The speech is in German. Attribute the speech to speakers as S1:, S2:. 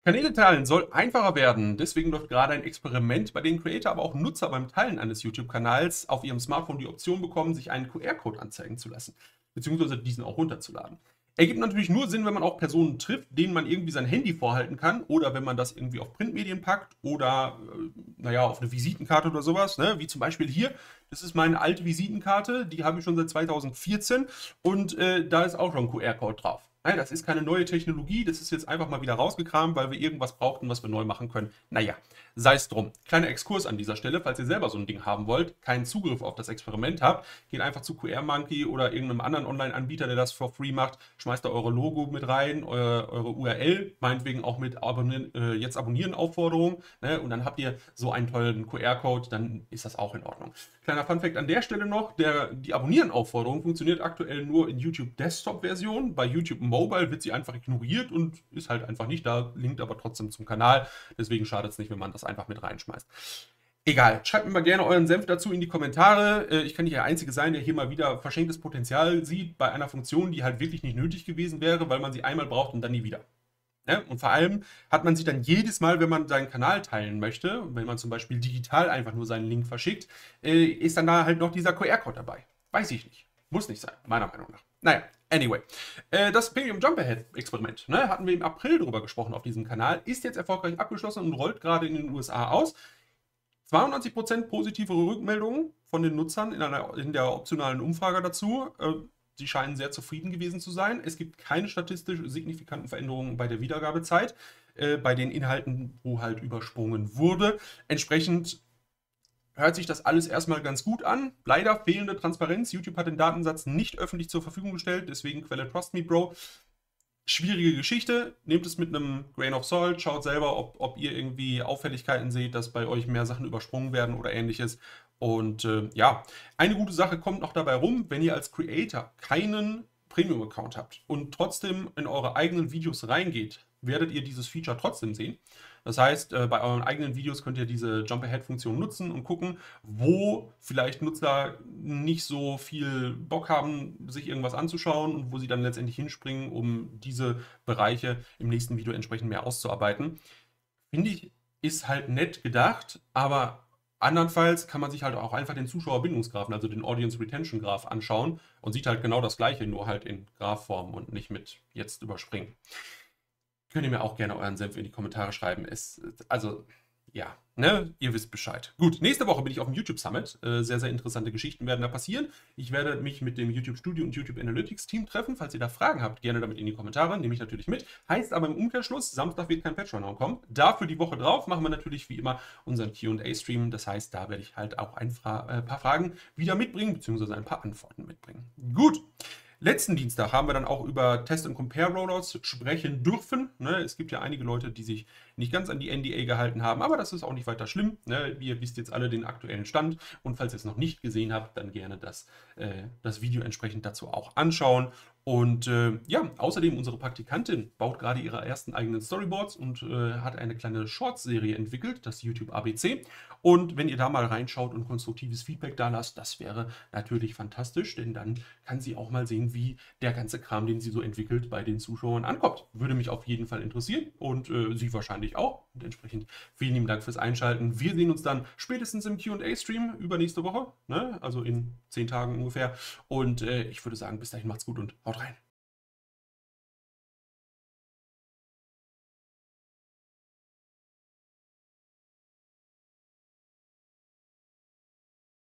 S1: Kanäle teilen soll einfacher werden. Deswegen läuft gerade ein Experiment, bei dem Creator, aber auch Nutzer beim Teilen eines YouTube-Kanals auf ihrem Smartphone die Option bekommen, sich einen QR-Code anzeigen zu lassen, beziehungsweise diesen auch runterzuladen. Ergibt natürlich nur Sinn, wenn man auch Personen trifft, denen man irgendwie sein Handy vorhalten kann, oder wenn man das irgendwie auf Printmedien packt oder, naja, auf eine Visitenkarte oder sowas, ne? Wie zum Beispiel hier. Das ist meine alte Visitenkarte, die habe ich schon seit 2014 und da ist auch schon ein QR-Code drauf. Nein, das ist keine neue Technologie, das ist jetzt einfach mal wieder rausgekramt, weil wir irgendwas brauchten, was wir neu machen können. Naja, sei es drum. Kleiner Exkurs an dieser Stelle, falls ihr selber so ein Ding haben wollt, keinen Zugriff auf das Experiment habt, geht einfach zu QR-Monkey oder irgendeinem anderen Online-Anbieter, der das for free macht, schmeißt da eure Logo mit rein, eure URL, meinetwegen auch mit jetzt abonnieren Aufforderung, ne? Und dann habt ihr so einen tollen QR-Code, dann ist das auch in Ordnung. Kleiner Funfact an der Stelle noch, die Abonnieren-Aufforderung funktioniert aktuell nur in YouTube Desktop-Version, bei YouTube Mobile wird sie einfach ignoriert und ist halt einfach nicht da, linkt aber trotzdem zum Kanal. Deswegen schadet es nicht, wenn man das einfach mit reinschmeißt. Egal, schreibt mir mal gerne euren Senf dazu in die Kommentare. Ich kann nicht der Einzige sein, der hier mal wieder verschenktes Potenzial sieht bei einer Funktion, die halt wirklich nicht nötig gewesen wäre, weil man sie einmal braucht und dann nie wieder. Ja, und vor allem hat man sie dann jedes Mal, wenn man seinen Kanal teilen möchte, wenn man zum Beispiel digital einfach nur seinen Link verschickt, ist dann da halt noch dieser QR-Code dabei. Weiß ich nicht. Muss nicht sein, meiner Meinung nach. Naja, anyway. Das Premium Jump Ahead Experiment, ne, hatten wir im April drüber gesprochen auf diesem Kanal, ist jetzt erfolgreich abgeschlossen und rollt gerade in den USA aus. 92% positive Rückmeldungen von den Nutzern in der optionalen Umfrage dazu. Sie scheinen sehr zufrieden gewesen zu sein. Es gibt keine statistisch signifikanten Veränderungen bei der Wiedergabezeit, bei den Inhalten, wo halt übersprungen wurde. Entsprechend hört sich das alles erstmal ganz gut an. Leider fehlende Transparenz. YouTube hat den Datensatz nicht öffentlich zur Verfügung gestellt, deswegen Quelle Trust Me Bro. Schwierige Geschichte. Nehmt es mit einem Grain of Salt. Schaut selber, ob ihr irgendwie Auffälligkeiten seht, dass bei euch mehr Sachen übersprungen werden oder ähnliches. Und ja, eine gute Sache kommt noch dabei rum, wenn ihr als Creator keinen Premium-Account habt und trotzdem in eure eigenen Videos reingeht, werdet ihr dieses Feature trotzdem sehen. Das heißt, bei euren eigenen Videos könnt ihr diese Jump-Ahead-Funktion nutzen und gucken, wo vielleicht Nutzer nicht so viel Bock haben, sich irgendwas anzuschauen und wo sie dann letztendlich hinspringen, um diese Bereiche im nächsten Video entsprechend mehr auszuarbeiten. Finde ich, ist halt nett gedacht, aber andernfalls kann man sich halt auch einfach den Zuschauerbindungsgraphen, also den Audience Retention Graph anschauen und sieht halt genau das Gleiche, nur halt in Graphform und nicht mit jetzt überspringen. Könnt ihr mir auch gerne euren Senf in die Kommentare schreiben. Also, ja, ne, ihr wisst Bescheid. Gut, nächste Woche bin ich auf dem YouTube Summit. Sehr, sehr interessante Geschichten werden da passieren. Ich werde mich mit dem YouTube Studio und YouTube Analytics Team treffen. Falls ihr da Fragen habt, gerne damit in die Kommentare. Nehme ich natürlich mit. Heißt aber im Umkehrschluss, Samstag wird kein Patch-Rundown kommen. Dafür die Woche drauf machen wir natürlich wie immer unseren Q&A-Stream. Das heißt, da werde ich halt auch ein paar Fragen wieder mitbringen, beziehungsweise ein paar Antworten mitbringen. Gut. Letzten Dienstag haben wir dann auch über Test- und Compare-Rollouts sprechen dürfen. Ne? Es gibt ja einige Leute, die sich nicht ganz an die NDA gehalten haben, aber das ist auch nicht weiter schlimm. Ne? Ihr wisst jetzt alle den aktuellen Stand und falls ihr es noch nicht gesehen habt, dann gerne das Video entsprechend dazu auch anschauen. Und ja, außerdem unsere Praktikantin baut gerade ihre ersten eigenen Storyboards und hat eine kleine Shorts-Serie entwickelt, das YouTube ABC. Und wenn ihr da mal reinschaut und konstruktives Feedback da lasst, das wäre natürlich fantastisch, denn dann kann sie auch mal sehen, wie der ganze Kram, den sie so entwickelt, bei den Zuschauern ankommt. Würde mich auf jeden Fall interessieren und sie wahrscheinlich auch. Und entsprechend vielen lieben Dank fürs Einschalten. Wir sehen uns dann spätestens im Q&A-Stream übernächste Woche, ne? Also in 10 Tagen ungefähr. Und ich würde sagen, bis dahin macht's gut und haut rein.